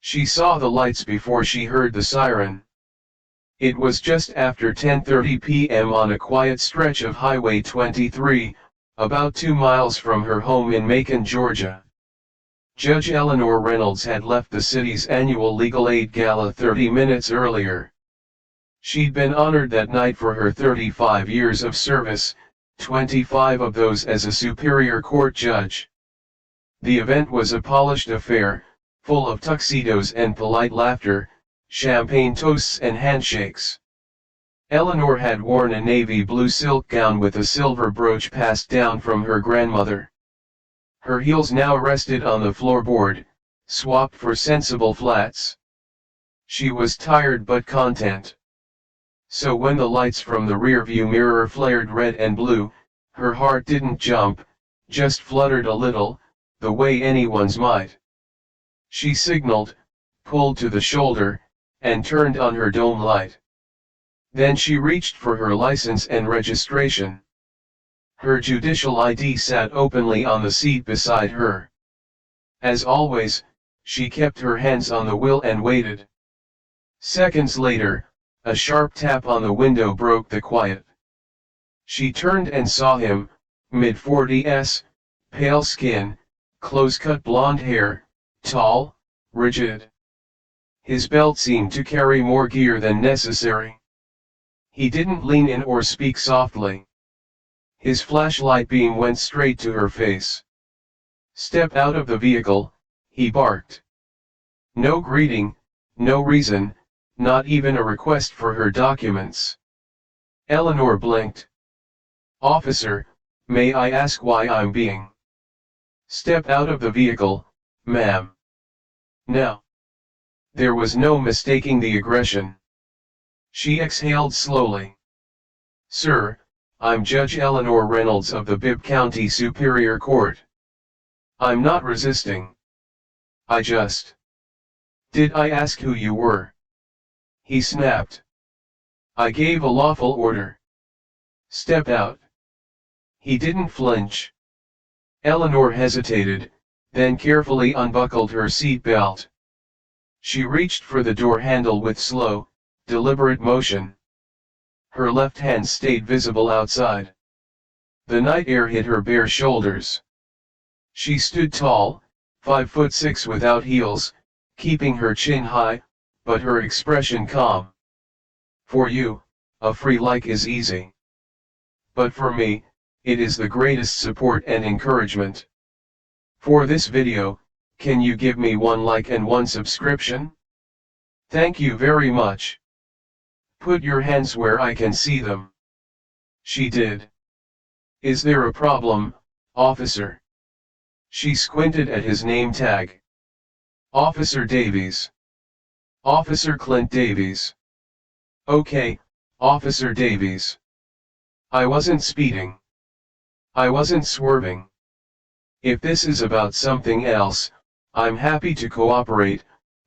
She saw the lights before she heard the siren. It was just after 10:30 p.m. on a quiet stretch of Highway 23, about 2 miles from her home in Macon, Georgia. Judge Eleanor Reynolds had left the city's annual Legal Aid Gala 30 minutes earlier. She'd been honored that night for her 35 years of service, 25 of those as a Superior Court judge. The event was a polished affair, full of tuxedos and polite laughter, champagne toasts and handshakes. Eleanor had worn a navy blue silk gown with a silver brooch passed down from her grandmother. Her heels now rested on the floorboard, swapped for sensible flats. She was tired but content. So when the lights from the rearview mirror flared red and blue, her heart didn't jump, just fluttered a little, the way anyone's might. She signaled, pulled to the shoulder, and turned on her dome light. Then she reached for her license and registration. Her judicial ID sat openly on the seat beside her. As always, she kept her hands on the wheel and waited. Seconds later, a sharp tap on the window broke the quiet. She turned and saw him, mid-40s, pale skin, close-cut blonde hair, tall, rigid. His belt seemed to carry more gear than necessary. He didn't lean in or speak softly. His flashlight beam went straight to her face. "Step out of the vehicle," he barked. No greeting, no reason, not even a request for her documents. Eleanor blinked. "Officer, may I ask why I'm being?" "Step out of the vehicle, ma'am. Now." There was no mistaking the aggression. She exhaled slowly. "Sir, I'm Judge Eleanor Reynolds of the Bibb County Superior Court. I'm not resisting. I just..." "Did I ask who you were?" he snapped. "I gave a lawful order. Step out." He didn't flinch. Eleanor hesitated, then carefully unbuckled her seat belt. She reached for the door handle with slow, deliberate motion. Her left hand stayed visible outside. The night air hit her bare shoulders. She stood tall, 5'6" without heels, keeping her chin high, but her expression calm. "For you, a free like is easy. But for me, it is the greatest support and encouragement. For this video, can you give me 1 like and 1 subscription? Thank you very much. Put your hands where I can see them." She did. "Is there a problem, officer?" She squinted at his name tag. "Officer Davies. Officer Clint Davies." "Okay, Officer Davies. I wasn't speeding. I wasn't swerving. If this is about something else, I'm happy to cooperate,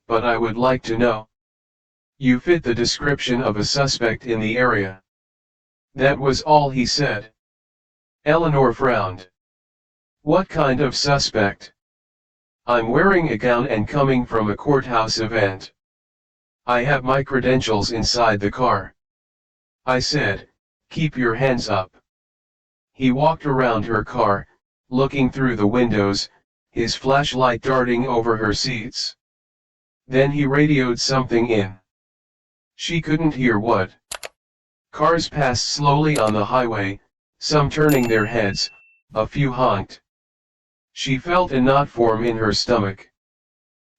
but I would like to know. You fit the description of a suspect in the area." That was all he said. Eleanor frowned. "What kind of suspect?" "I'm wearing a gown and coming from a courthouse event. I have my credentials inside the car." I said, "Keep your hands up." He walked around her car, looking through the windows, his flashlight darting over her seats. Then he radioed something in. She couldn't hear what. Cars passed slowly on the highway, some turning their heads, a few honked. She felt a knot form in her stomach.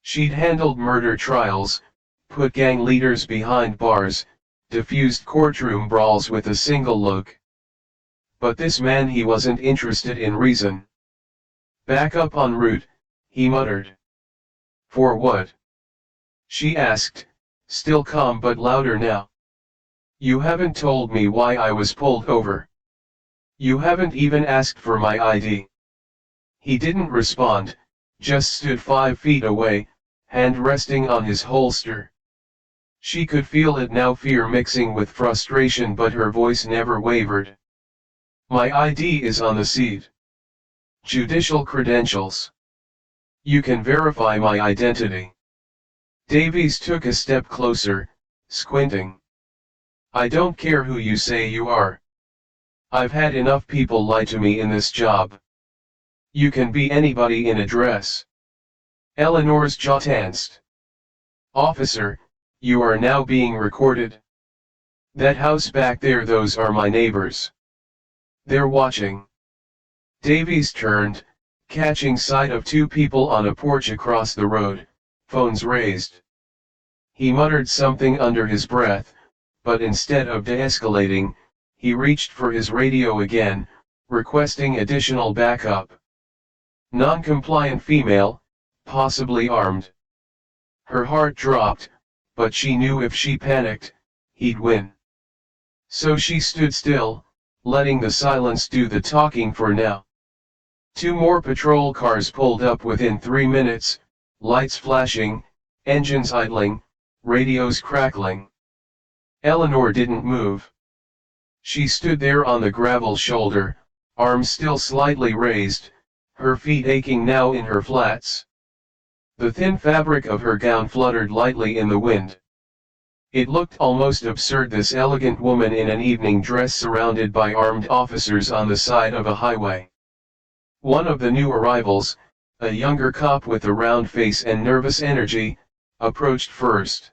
She'd handled murder trials, put gang leaders behind bars, diffused courtroom brawls with a single look. But this man, he wasn't interested in reason. "Back up en route," he muttered. "For what?" she asked, still calm but louder now. "You haven't told me why I was pulled over. You haven't even asked for my ID." He didn't respond, just stood 5 feet away, hand resting on his holster. She could feel it now, fear mixing with frustration, but her voice never wavered. "My ID is on the seat. Judicial credentials. You can verify my identity." Davies took a step closer, squinting. I don't care who you say you are. I've had enough people lie to me in this job. You can be anybody in a dress. Eleanor's jaw tensed. Officer, you are now being recorded. That house back there, those are my neighbors. They're watching. Davies turned, catching sight of two people on a porch across the road, phones raised. He muttered something under his breath, but instead of de-escalating, he reached for his radio again, requesting additional backup. Non-compliant female, possibly armed. Her heart dropped, but she knew if she panicked, he'd win. So she stood still, letting the silence do the talking for now. Two more patrol cars pulled up within 3 minutes, lights flashing, engines idling, radios crackling. Eleanor didn't move. She stood there on the gravel shoulder, arms still slightly raised, her feet aching now in her flats. The thin fabric of her gown fluttered lightly in the wind. It looked almost absurd, this elegant woman in an evening dress surrounded by armed officers on the side of a highway. One of the new arrivals, a younger cop with a round face and nervous energy, approached first.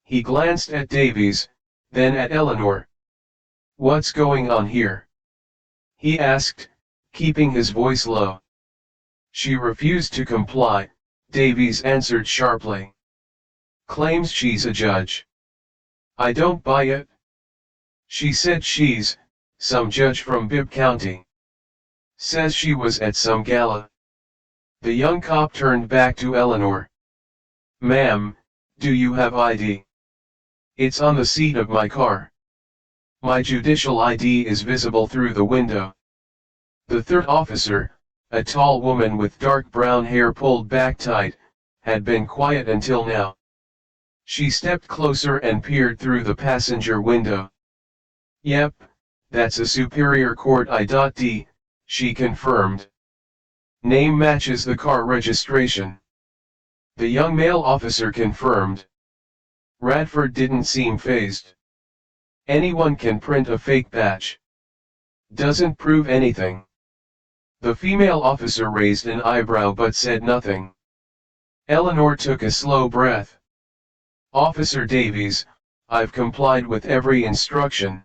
He glanced at Davies, then at Eleanor. What's going on here? He asked, keeping his voice low. She refused to comply, Davies answered sharply. Claims she's a judge. I don't buy it. She said she's some judge from Bibb County. Says she was at some gala. The young cop turned back to Eleanor. Ma'am, do you have ID? It's on the seat of my car. My judicial ID is visible through the window. The third officer, a tall woman with dark brown hair pulled back tight, had been quiet until now. She stepped closer and peered through the passenger window. Yep, that's a Superior Court ID, she confirmed. Name matches the car registration. The young male officer confirmed. Radford didn't seem fazed. Anyone can print a fake badge. Doesn't prove anything. The female officer raised an eyebrow but said nothing. Eleanor took a slow breath. Officer Davies, I've complied with every instruction.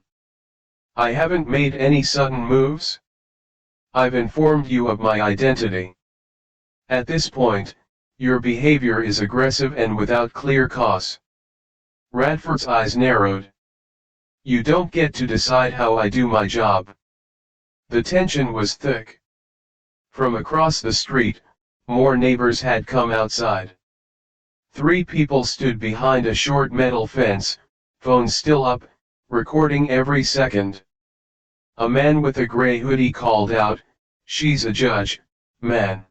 I haven't made any sudden moves. I've informed you of my identity. At this point, your behavior is aggressive and without clear cause. Radford's eyes narrowed. You don't get to decide how I do my job. The tension was thick. From across the street, more neighbors had come outside. 3 people stood behind a short metal fence, phones still up, recording every second. A man with a gray hoodie called out, "She's a judge, man.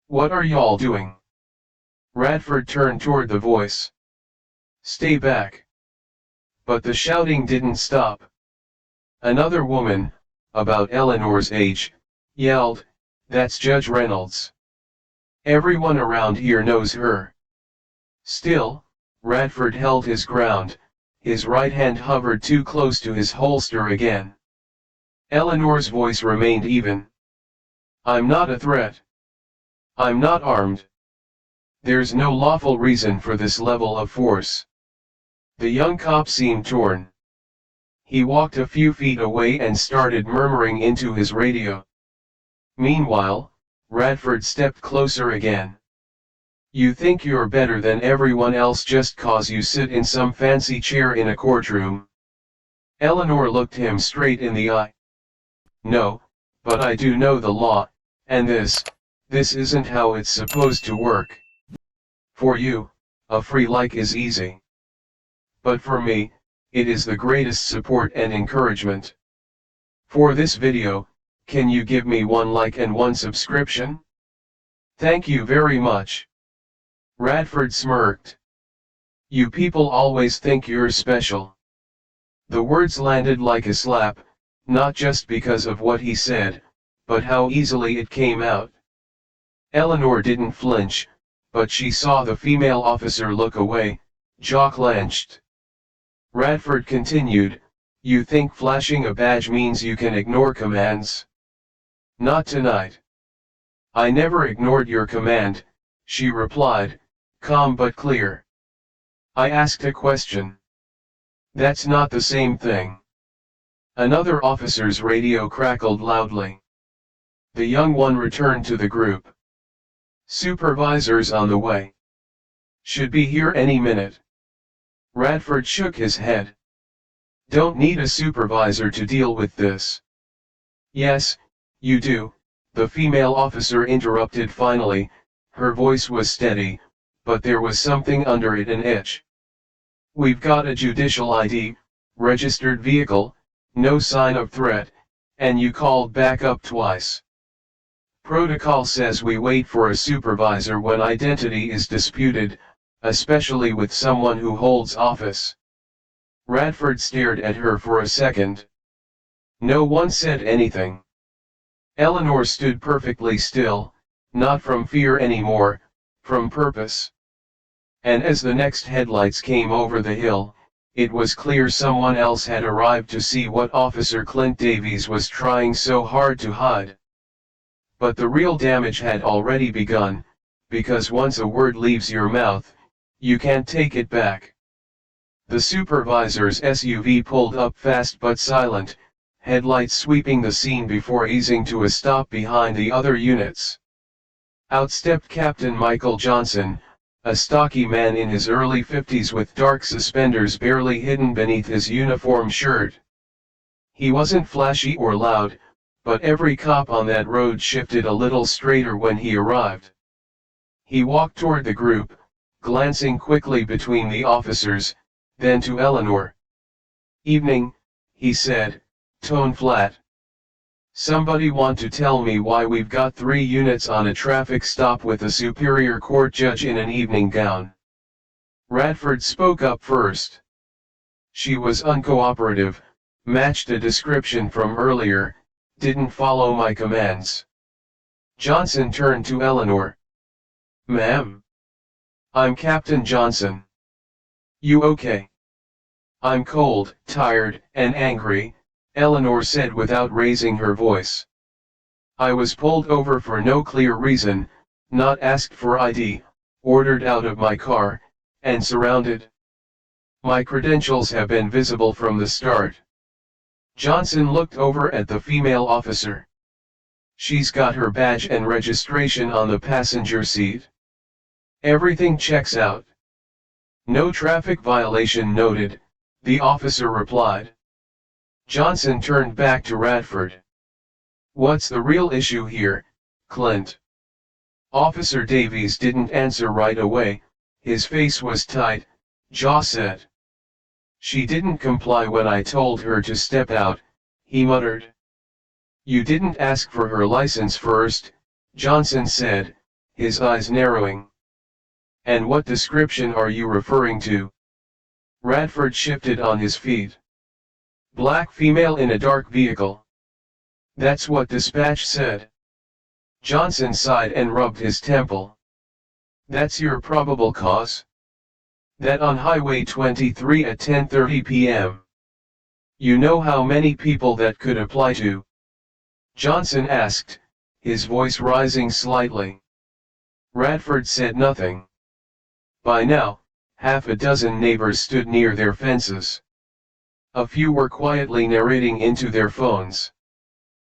What are y'all doing?" Radford turned toward the voice. Stay back. But the shouting didn't stop. Another woman, about Eleanor's age, yelled, "That's Judge Reynolds. Everyone around here knows her." Still, Radford held his ground, his right hand hovered too close to his holster again. Eleanor's voice remained even. I'm not a threat. I'm not armed. There's no lawful reason for this level of force. The young cop seemed torn. He walked a few feet away and started murmuring into his radio. Meanwhile, Radford stepped closer again. You think you're better than everyone else just cause you sit in some fancy chair in a courtroom? Eleanor looked him straight in the eye. No, but I do know the law, and this isn't how it's supposed to work. For you, a free like is easy. But for me, it is the greatest support and encouragement. For this video, can you give me 1 like and 1 subscription? Thank you very much. Radford smirked. You people always think you're special. The words landed like a slap, not just because of what he said, but how easily it came out. Eleanor didn't flinch, but she saw the female officer look away, jaw clenched. Radford continued, "You think flashing a badge means you can ignore commands? Not tonight." "I never ignored your command," she replied, calm but clear. "I asked a question." "That's not the same thing." Another officer's radio crackled loudly. The young one returned to the group. "Supervisor's on the way. Should be here any minute." Radford shook his head. "Don't need a supervisor to deal with this." "Yes, you do," the female officer interrupted finally. Her voice was steady, but there was something under it, an itch. "We've got a judicial ID, registered vehicle, no sign of threat, and you called back up twice. Protocol says we wait for a supervisor when identity is disputed, especially with someone who holds office." Radford stared at her for a second. No one said anything. Eleanor stood perfectly still, not from fear anymore, from purpose. And as the next headlights came over the hill, it was clear someone else had arrived to see what Officer Clint Davies was trying so hard to hide. But the real damage had already begun, because once a word leaves your mouth, you can't take it back. The supervisor's SUV pulled up fast but silent, headlights sweeping the scene before easing to a stop behind the other units. Out stepped Captain Michael Johnson, a stocky man in his early 50s with dark suspenders barely hidden beneath his uniform shirt. He wasn't flashy or loud, but every cop on that road shifted a little straighter when he arrived. He walked toward the group, glancing quickly between the officers, then to Eleanor. "Evening," he said, tone flat. "Somebody want to tell me why we've got 3 units on a traffic stop with a Superior Court judge in an evening gown?" Radford spoke up first. She was uncooperative, matched a description from earlier, didn't follow my commands. Johnson turned to Eleanor. "Ma'am? I'm Captain Johnson. You okay?" "I'm cold, tired, and angry," Eleanor said without raising her voice. "I was pulled over for no clear reason, not asked for ID, ordered out of my car, and surrounded. My credentials have been visible from the start." Johnson looked over at the female officer. "She's got her badge and registration on the passenger seat. Everything checks out." "No traffic violation noted," the officer replied. Johnson turned back to Radford. "What's the real issue here, Clint?" Officer Davies didn't answer right away, his face was tight, jaw set. "She didn't comply when I told her to step out," he muttered. "You didn't ask for her license first," Johnson said, his eyes narrowing. "And what description are you referring to?" Radford shifted on his feet. "Black female in a dark vehicle. That's what dispatch said." Johnson sighed and rubbed his temple. "That's your probable cause? That on Highway 23 at 10:30 p.m. You know how many people that could apply to?" Johnson asked, his voice rising slightly. Radford said nothing. By now, half a dozen neighbors stood near their fences. A few were quietly narrating into their phones.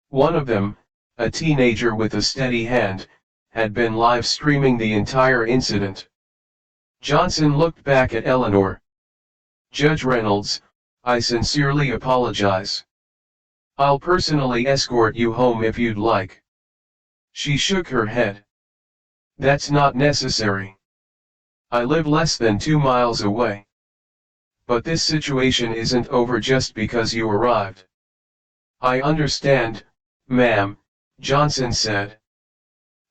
One of them, a teenager with a steady hand, had been live streaming the entire incident. Johnson looked back at Eleanor. "Judge Reynolds, I sincerely apologize. I'll personally escort you home if you'd like." She shook her head. "That's not necessary. I live less than 2 miles away. But this situation isn't over just because you arrived." "I understand, ma'am," Johnson said.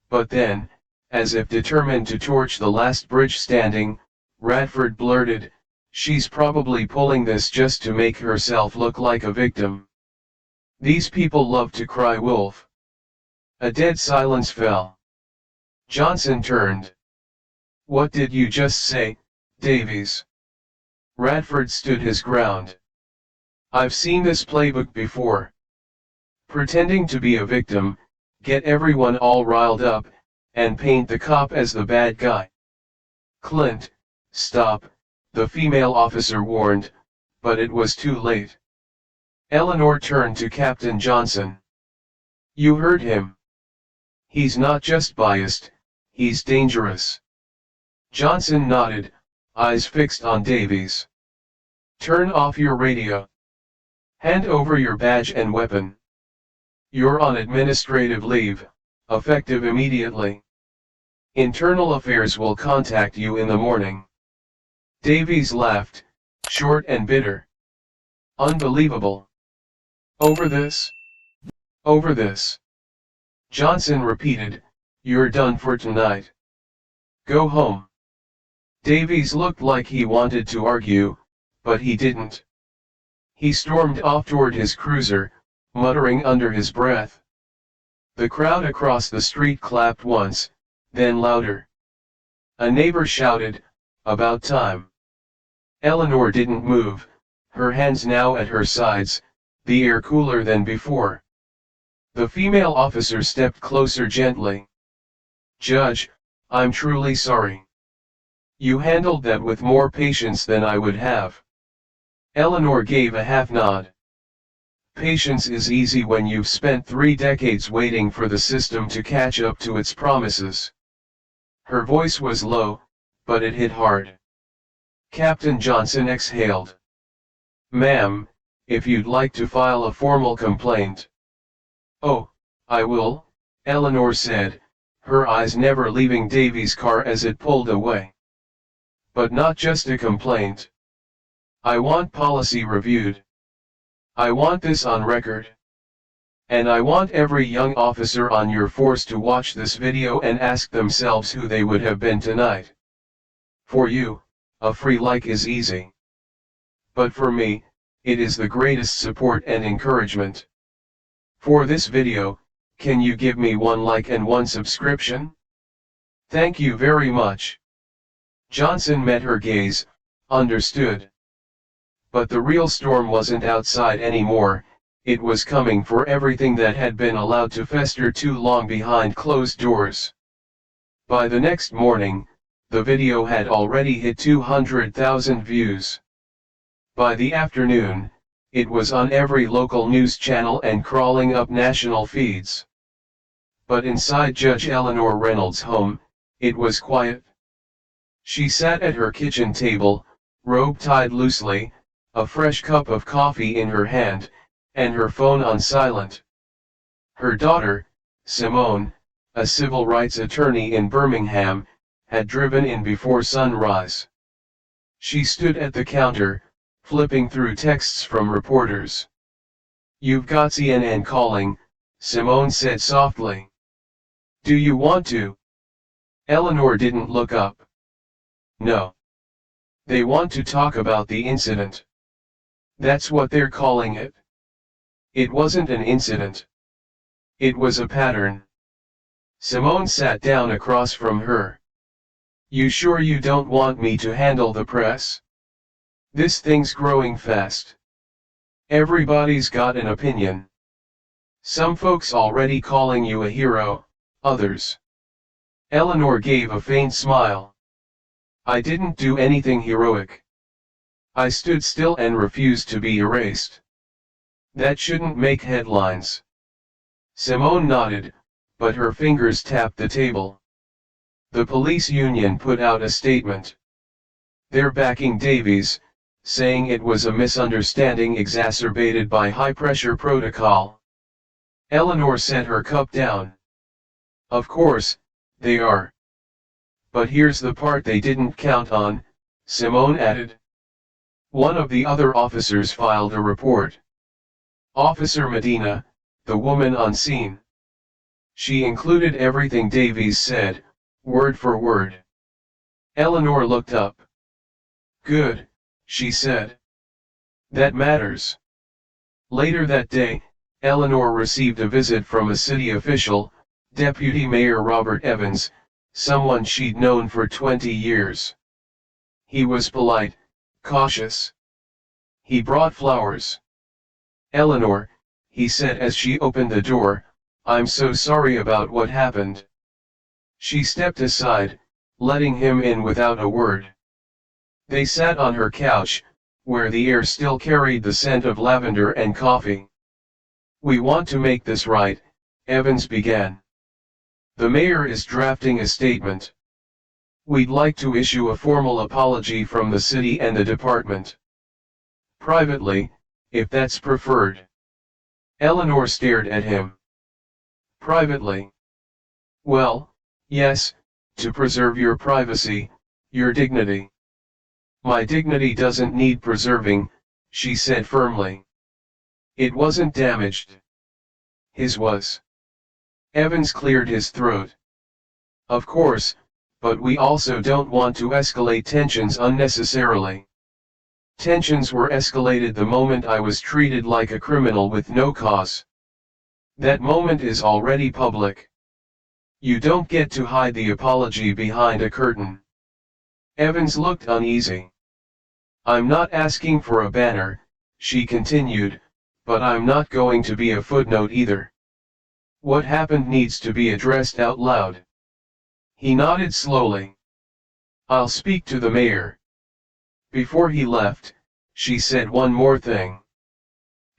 But then, as if determined to torch the last bridge standing, Radford blurted, "She's probably pulling this just to make herself look like a victim. These people love to cry wolf." A dead silence fell. Johnson turned. What did you just say, Davies? Radford stood his ground. I've seen this playbook before. Pretending to be a victim, get everyone all riled up, and paint the cop as the bad guy. Clint, stop, the female officer warned, but it was too late. Eleanor turned to Captain Johnson. You heard him. He's not just biased, he's dangerous. Johnson nodded, eyes fixed on Davies. Turn off your radio. Hand over your badge and weapon. You're on administrative leave, effective immediately. Internal Affairs will contact you in the morning. Davies laughed, short and bitter. Unbelievable. Over this? Over this. Johnson repeated, you're done for tonight. Go home. Davies looked like he wanted to argue, but he didn't. He stormed off toward his cruiser, muttering under his breath. The crowd across the street clapped once, then louder. A neighbor shouted, about time. Eleanor didn't move, her hands now at her sides, the air cooler than before. The female officer stepped closer gently. Judge, I'm truly sorry. You handled that with more patience than I would have. Eleanor gave a half nod. Patience is easy when you've spent 3 decades waiting for the system to catch up to its promises. Her voice was low, but it hit hard. Captain Johnson exhaled. Ma'am, if you'd like to file a formal complaint. Oh, I will, Eleanor said, her eyes never leaving Davies' car as it pulled away. But not just a complaint. I want policy reviewed. I want this on record. And I want every young officer on your force to watch this video and ask themselves who they would have been tonight. For you, a free like is easy. But for me, it is the greatest support and encouragement. For this video, can you give me 1 like and 1 subscription? Thank you very much. Johnson met her gaze, understood. But the real storm wasn't outside anymore, it was coming for everything that had been allowed to fester too long behind closed doors. By the next morning, the video had already hit 200,000 views. By the afternoon, it was on every local news channel and crawling up national feeds. But inside Judge Eleanor Reynolds' home, it was quiet. She sat at her kitchen table, robe tied loosely, a fresh cup of coffee in her hand, and her phone on silent. Her daughter, Simone, a civil rights attorney in Birmingham, had driven in before sunrise. She stood at the counter, flipping through texts from reporters. You've got CNN calling, Simone said softly. Do you want to? Eleanor didn't look up. No. They want to talk about the incident. That's what they're calling it. It wasn't an incident. It was a pattern. Simone sat down across from her. You sure you don't want me to handle the press? This thing's growing fast. Everybody's got an opinion. Some folks already calling you a hero, others. Eleanor gave a faint smile. I didn't do anything heroic. I stood still and refused to be erased. That shouldn't make headlines. Simone nodded, but her fingers tapped the table. The police union put out a statement. They're backing Davies, saying it was a misunderstanding exacerbated by high-pressure protocol. Eleanor set her cup down. Of course, they are. But here's the part they didn't count on, Simone added. One of the other officers filed a report. Officer Medina, the woman on scene. She included everything Davies said, word for word. Eleanor looked up. Good, she said. That matters. Later that day, Eleanor received a visit from a city official, Deputy Mayor Robert Evans, someone she'd known for 20 years. He was polite, cautious. He brought flowers. "Eleanor," he said as she opened the door, "I'm so sorry about what happened." She stepped aside, letting him in without a word. They sat on her couch, where the air still carried the scent of lavender and coffee. "We want to make this right," Evans began. "The mayor is drafting a statement. We'd like to issue a formal apology from the city and the department. Privately, if that's preferred." Eleanor stared at him. "Privately? Well, yes, to preserve your privacy, your dignity." "My dignity doesn't need preserving," she said firmly. "It wasn't damaged. His was." Evans cleared his throat. "Of course, but we also don't want to escalate tensions unnecessarily. Tensions were escalated the moment I was treated like a criminal with no cause. That moment is already public. You don't get to hide the apology behind a curtain." Evans looked uneasy. "I'm not asking for a banner," she continued, "but I'm not going to be a footnote either. What happened needs to be addressed out loud." He nodded slowly. "I'll speak to the mayor." Before he left, she said one more thing.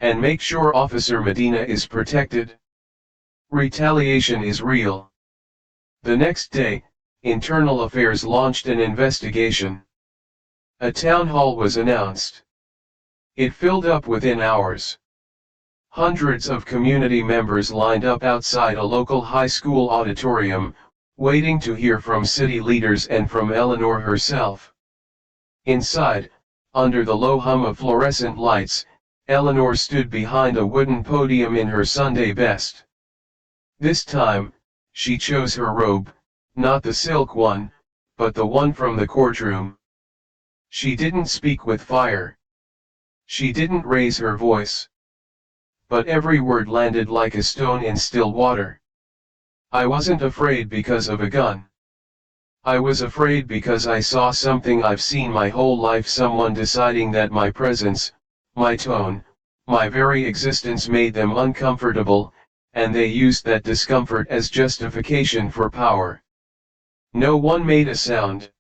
"And make sure Officer Medina is protected. Retaliation is real." The next day, Internal Affairs launched an investigation. A town hall was announced. It filled up within hours. Hundreds of community members lined up outside a local high school auditorium, waiting to hear from city leaders and from Eleanor herself. Inside, under the low hum of fluorescent lights, Eleanor stood behind a wooden podium in her Sunday best. This time, she chose her robe, not the silk one, but the one from the courtroom. She didn't speak with fire. She didn't raise her voice. But every word landed like a stone in still water. "I wasn't afraid because of a gun. I was afraid because I saw something I've seen my whole life, someone deciding that my presence, my tone, my very existence made them uncomfortable, and they used that discomfort as justification for power." No one made a sound.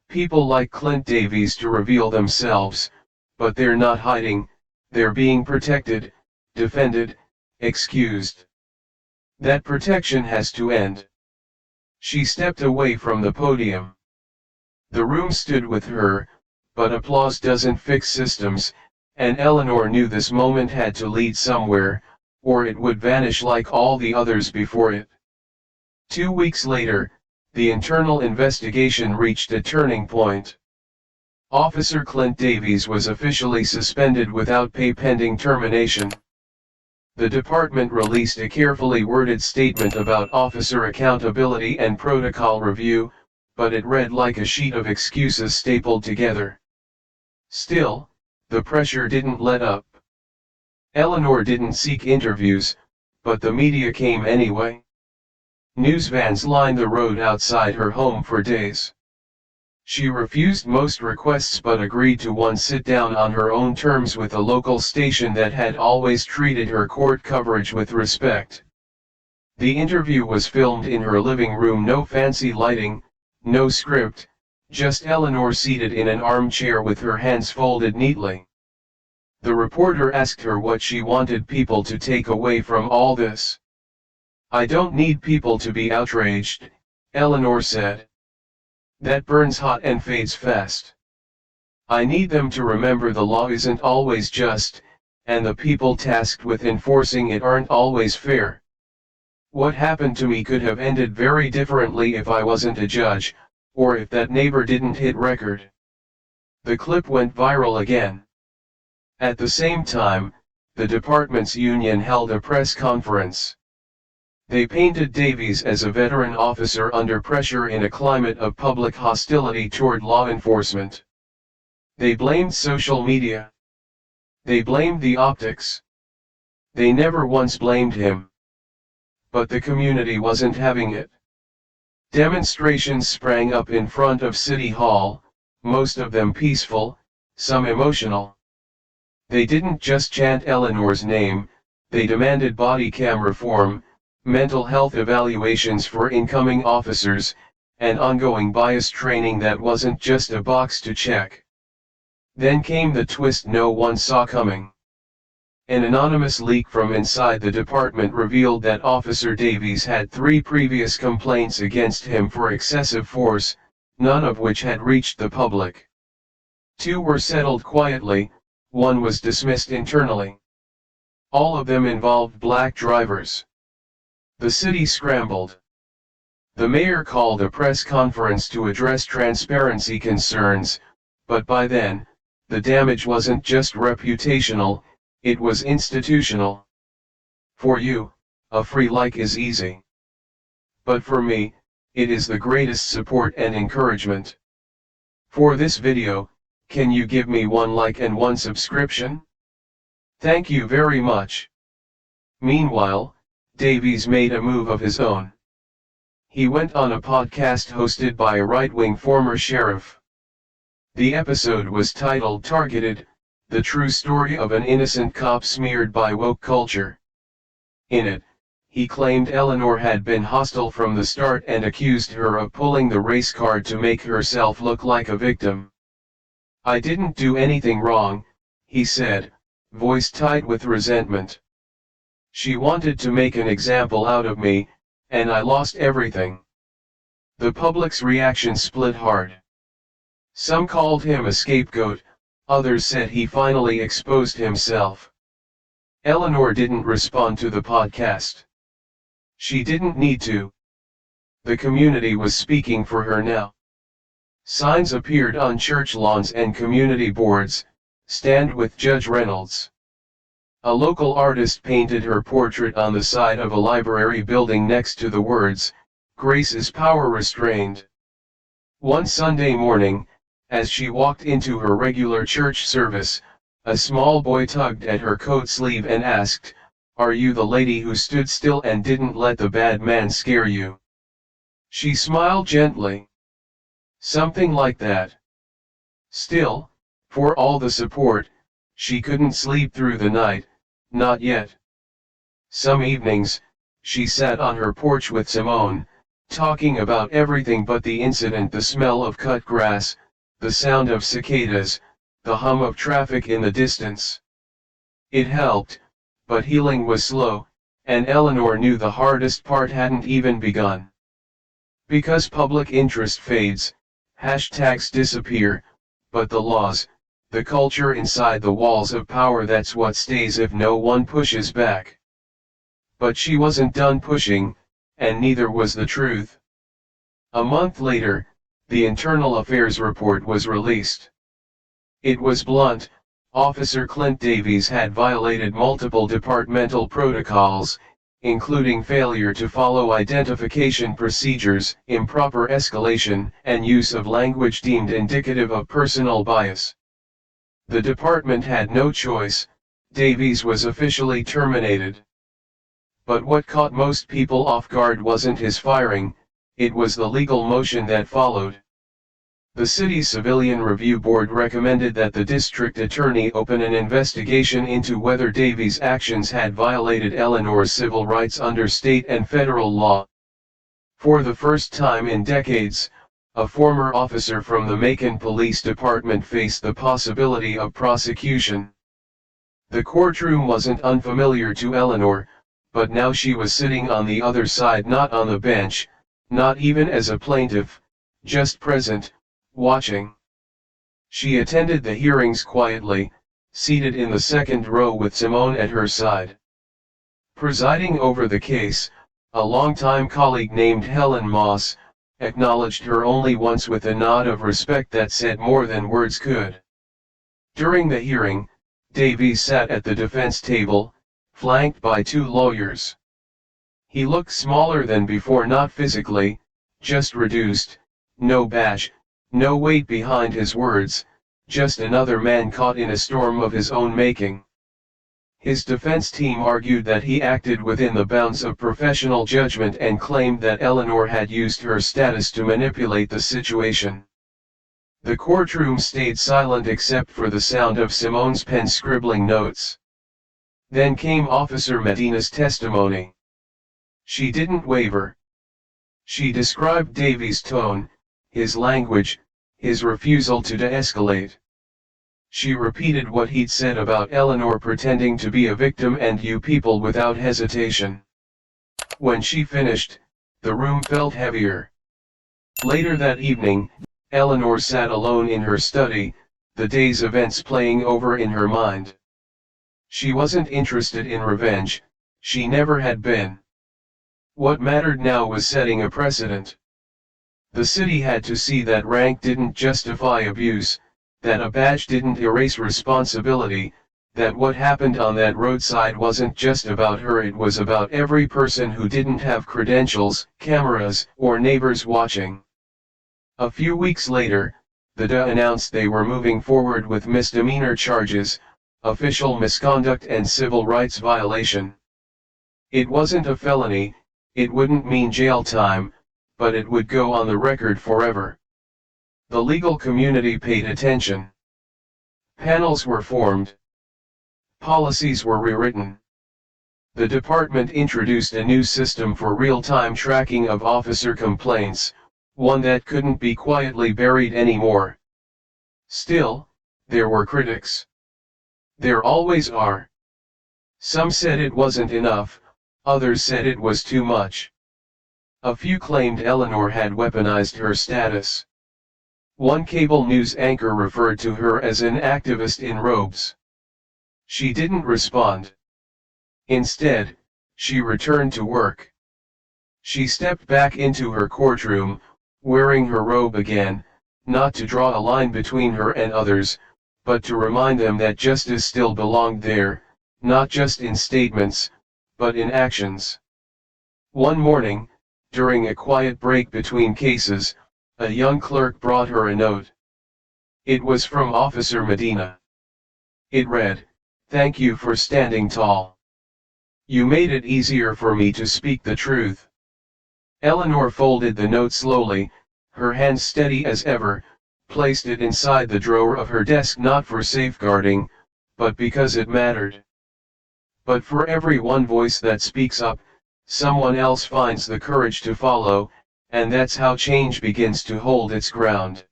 People like Clint Davies to reveal themselves, but they're not hiding, they're being protected, defended, excused. That protection has to end. She stepped away from the podium. The room stood with her, but applause doesn't fix systems, and Eleanor knew this moment had to lead somewhere, or it would vanish like all the others before it. 2 weeks later, the internal investigation reached a turning point. Officer Clint Davies was officially suspended without pay pending termination. The department released a carefully worded statement about officer accountability and protocol review, but it read like a sheet of excuses stapled together. Still, the pressure didn't let up. Eleanor didn't seek interviews, but the media came anyway. News vans lined the road outside her home for days. She refused most requests but agreed to one sit-down on her own terms with a local station that had always treated her court coverage with respect. The interview was filmed in her living room, no fancy lighting, no script, just Eleanor seated in an armchair with her hands folded neatly. The reporter asked her what she wanted people to take away from all this. "I don't need people to be outraged," Eleanor said. "That burns hot and fades fast. I need them to remember the law isn't always just, and the people tasked with enforcing it aren't always fair. What happened to me could have ended very differently if I wasn't a judge, or if that neighbor didn't hit record." The clip went viral again. At the same time, the department's union held a press conference. They painted Davies as a veteran officer under pressure in a climate of public hostility toward law enforcement. They blamed social media. They blamed the optics. They never once blamed him. But the community wasn't having it. Demonstrations sprang up in front of City Hall, most of them peaceful, some emotional. They didn't just chant Eleanor's name, they demanded body cam reform, mental health evaluations for incoming officers, and ongoing bias training that wasn't just a box to check. Then came the twist no one saw coming. An anonymous leak from inside the department revealed that Officer Davies had 3 previous complaints against him for excessive force, none of which had reached the public. 2 were settled quietly, 1 was dismissed internally. All of them involved black drivers. The city scrambled. The mayor called a press conference to address transparency concerns, but by then, the damage wasn't just reputational, it was institutional. For you, a free like is easy. But for me, it is the greatest support and encouragement. For this video, can you give me 1 like and 1 subscription? Thank you very much. Meanwhile, Davies made a move of his own. He went on a podcast hosted by a right-wing former sheriff. The episode was titled Targeted, the true story of an innocent cop smeared by woke culture. In it, he claimed Eleanor had been hostile from the start and accused her of pulling the race card to make herself look like a victim. "I didn't do anything wrong," he said, voice tight with resentment. "She wanted to make an example out of me, and I lost everything." The public's reaction split hard. Some called him a scapegoat, others said he finally exposed himself. Eleanor didn't respond to the podcast. She didn't need to. The community was speaking for her now. Signs appeared on church lawns and community boards, "Stand with Judge Reynolds." A local artist painted her portrait on the side of a library building next to the words, "Grace is power restrained." One Sunday morning, as she walked into her regular church service, a small boy tugged at her coat sleeve and asked, "Are you the lady who stood still and didn't let the bad man scare you?" She smiled gently. Something like that. Still, for all the support, she couldn't sleep through the night, not yet. Some evenings, she sat on her porch with Simone, talking about everything but the incident: the smell of cut grass, the sound of cicadas, the hum of traffic in the distance. It helped, but healing was slow, and Eleanor knew the hardest part hadn't even begun. Because public interest fades, hashtags disappear, but the laws, the culture inside the walls of power, that's what stays if no one pushes back. But she wasn't done pushing, and neither was the truth. A month later, the Internal Affairs report was released. It was blunt: Officer Clint Davies had violated multiple departmental protocols, including failure to follow identification procedures, improper escalation, and use of language deemed indicative of personal bias. The department had no choice: Davies was officially terminated. But what caught most people off guard wasn't his firing, it was the legal motion that followed. The city's Civilian Review Board recommended that the district attorney open an investigation into whether Davies' actions had violated Eleanor's civil rights under state and federal law. For the first time in decades, a former officer from the Macon Police Department faced the possibility of prosecution. The courtroom wasn't unfamiliar to Eleanor, but now she was sitting on the other side, not on the bench, not even as a plaintiff, just present, watching. She attended the hearings quietly, seated in the second row with Simone at her side. Presiding over the case, a longtime colleague named Helen Moss, acknowledged her only once with a nod of respect that said more than words could. During the hearing, Davies sat at the defense table, flanked by 2 lawyers. He looked smaller than before, not physically, just reduced, no bash, no weight behind his words, just another man caught in a storm of his own making. His defense team argued that he acted within the bounds of professional judgment and claimed that Eleanor had used her status to manipulate the situation. The courtroom stayed silent except for the sound of Simone's pen scribbling notes. Then came Officer Medina's testimony. She didn't waver. She described Davy's tone, his language, his refusal to de-escalate. She repeated what he'd said about Eleanor pretending to be a victim and you people without hesitation. When she finished, the room felt heavier. Later that evening, Eleanor sat alone in her study, the day's events playing over in her mind. She wasn't interested in revenge, she never had been. What mattered now was setting a precedent. The city had to see that rank didn't justify abuse, that a badge didn't erase responsibility, that what happened on that roadside wasn't just about her, it was about every person who didn't have credentials, cameras, or neighbors watching. A few weeks later, the DA announced they were moving forward with misdemeanor charges, official misconduct and civil rights violation. It wasn't a felony, it wouldn't mean jail time, but it would go on the record forever. The legal community paid attention. Panels were formed. Policies were rewritten. The department introduced a new system for real-time tracking of officer complaints, one that couldn't be quietly buried anymore. Still, there were critics. There always are. Some said it wasn't enough, others said it was too much. A few claimed Eleanor had weaponized her status. One cable news anchor referred to her as an activist in robes. She didn't respond. Instead, she returned to work. She stepped back into her courtroom, wearing her robe again, not to draw a line between her and others, but to remind them that justice still belonged there, not just in statements, but in actions. One morning, during a quiet break between cases, a young clerk brought her a note. It was from Officer Medina. It read, "Thank you for standing tall. You made it easier for me to speak the truth." Eleanor folded the note slowly, her hands steady as ever, placed it inside the drawer of her desk not for safeguarding, but because it mattered. But for every one voice that speaks up, someone else finds the courage to follow, and that's how change begins to hold its ground.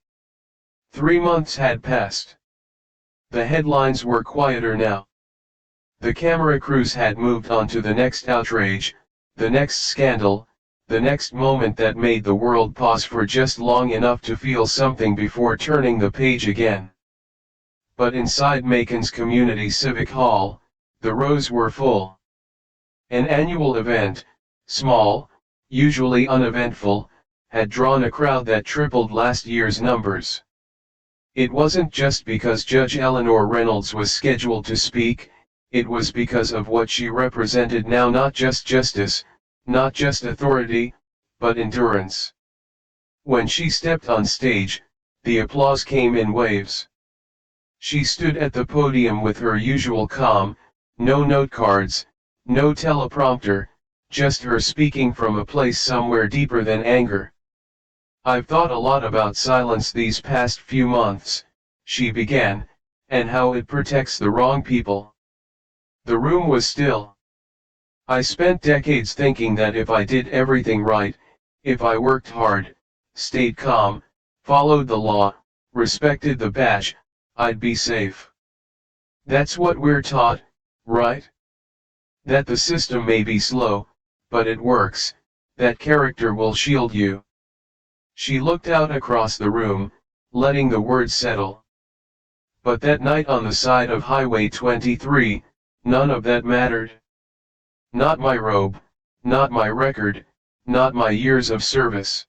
3 months had passed. The headlines were quieter now. The camera crews had moved on to the next outrage, the next scandal, the next moment that made the world pause for just long enough to feel something before turning the page again. But inside Macon's Community Civic Hall, the rows were full. An annual event, small, usually uneventful, had drawn a crowd that tripled last year's numbers. It wasn't just because Judge Eleanor Reynolds was scheduled to speak, it was because of what she represented now, not just justice, not just authority, but endurance. When she stepped on stage, the applause came in waves. She stood at the podium with her usual calm, no note cards, no teleprompter, just her speaking from a place somewhere deeper than anger. "I've thought a lot about silence these past few months," she began, "and how it protects the wrong people." The room was still. "I spent decades thinking that if I did everything right, if I worked hard, stayed calm, followed the law, respected the badge, I'd be safe. That's what we're taught, right? That the system may be slow, but it works, that character will shield you." She looked out across the room, letting the words settle. But that night on the side of Highway 23, none of that mattered. Not my robe, not my record, not my years of service.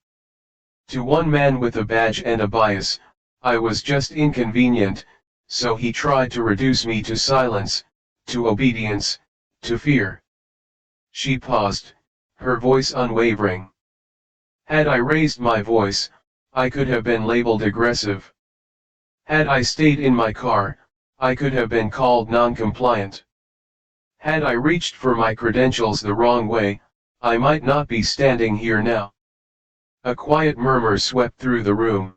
To one man with a badge and a bias, I was just inconvenient, so he tried to reduce me to silence, to obedience, to fear. She paused, her voice unwavering. Had I raised my voice, I could have been labeled aggressive. Had I stayed in my car, I could have been called non-compliant. Had I reached for my credentials the wrong way, I might not be standing here now. A quiet murmur swept through the room.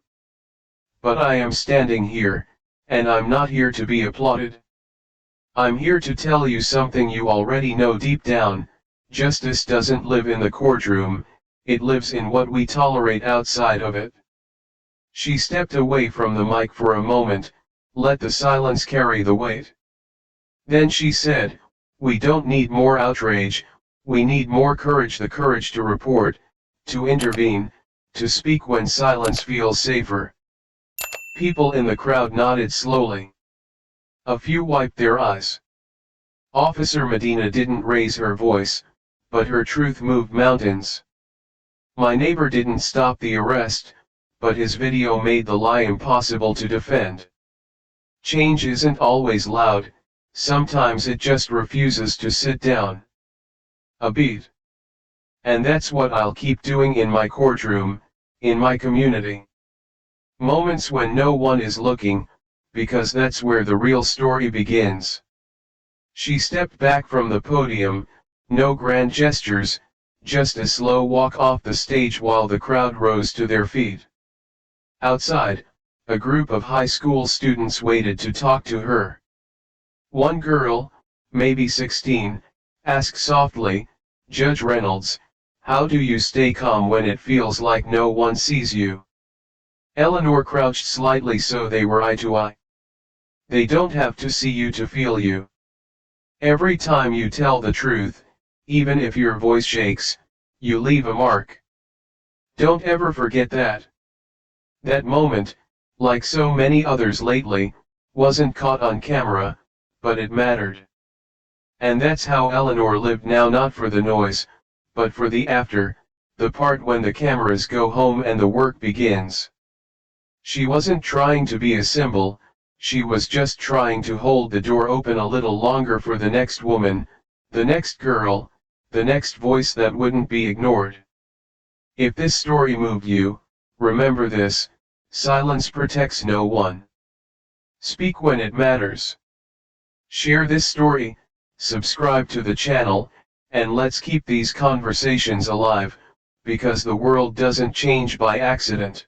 But I am standing here, and I'm not here to be applauded. I'm here to tell you something you already know deep down: justice doesn't live in the courtroom, it lives in what we tolerate outside of it. She stepped away from the mic for a moment, let the silence carry the weight. Then she said, "We don't need more outrage, we need more courage, the courage to report, to intervene, to speak when silence feels safer." People in the crowd nodded slowly. A few wiped their eyes. Officer Medina didn't raise her voice, but her truth moved mountains. My neighbor didn't stop the arrest, but his video made the lie impossible to defend. Change isn't always loud, sometimes it just refuses to sit down. A beat. And that's what I'll keep doing in my courtroom, in my community. Moments when no one is looking, because that's where the real story begins. She stepped back from the podium, no grand gestures, just a slow walk off the stage while the crowd rose to their feet. Outside, a group of high school students waited to talk to her. One girl, maybe 16, asked softly, "Judge Reynolds, how do you stay calm when it feels like no one sees you?" Eleanor crouched slightly so they were eye to eye. "They don't have to see you to feel you. Every time you tell the truth, even if your voice shakes, you leave a mark. Don't ever forget that." That moment, like so many others lately, wasn't caught on camera, but it mattered. And that's how Eleanor lived now, not for the noise, but for the after, the part when the cameras go home and the work begins. She wasn't trying to be a symbol, she was just trying to hold the door open a little longer for the next woman, the next girl, the next voice that wouldn't be ignored. If this story moved you, remember this: silence protects no one. Speak when it matters. Share this story, subscribe to the channel, and let's keep these conversations alive, because the world doesn't change by accident.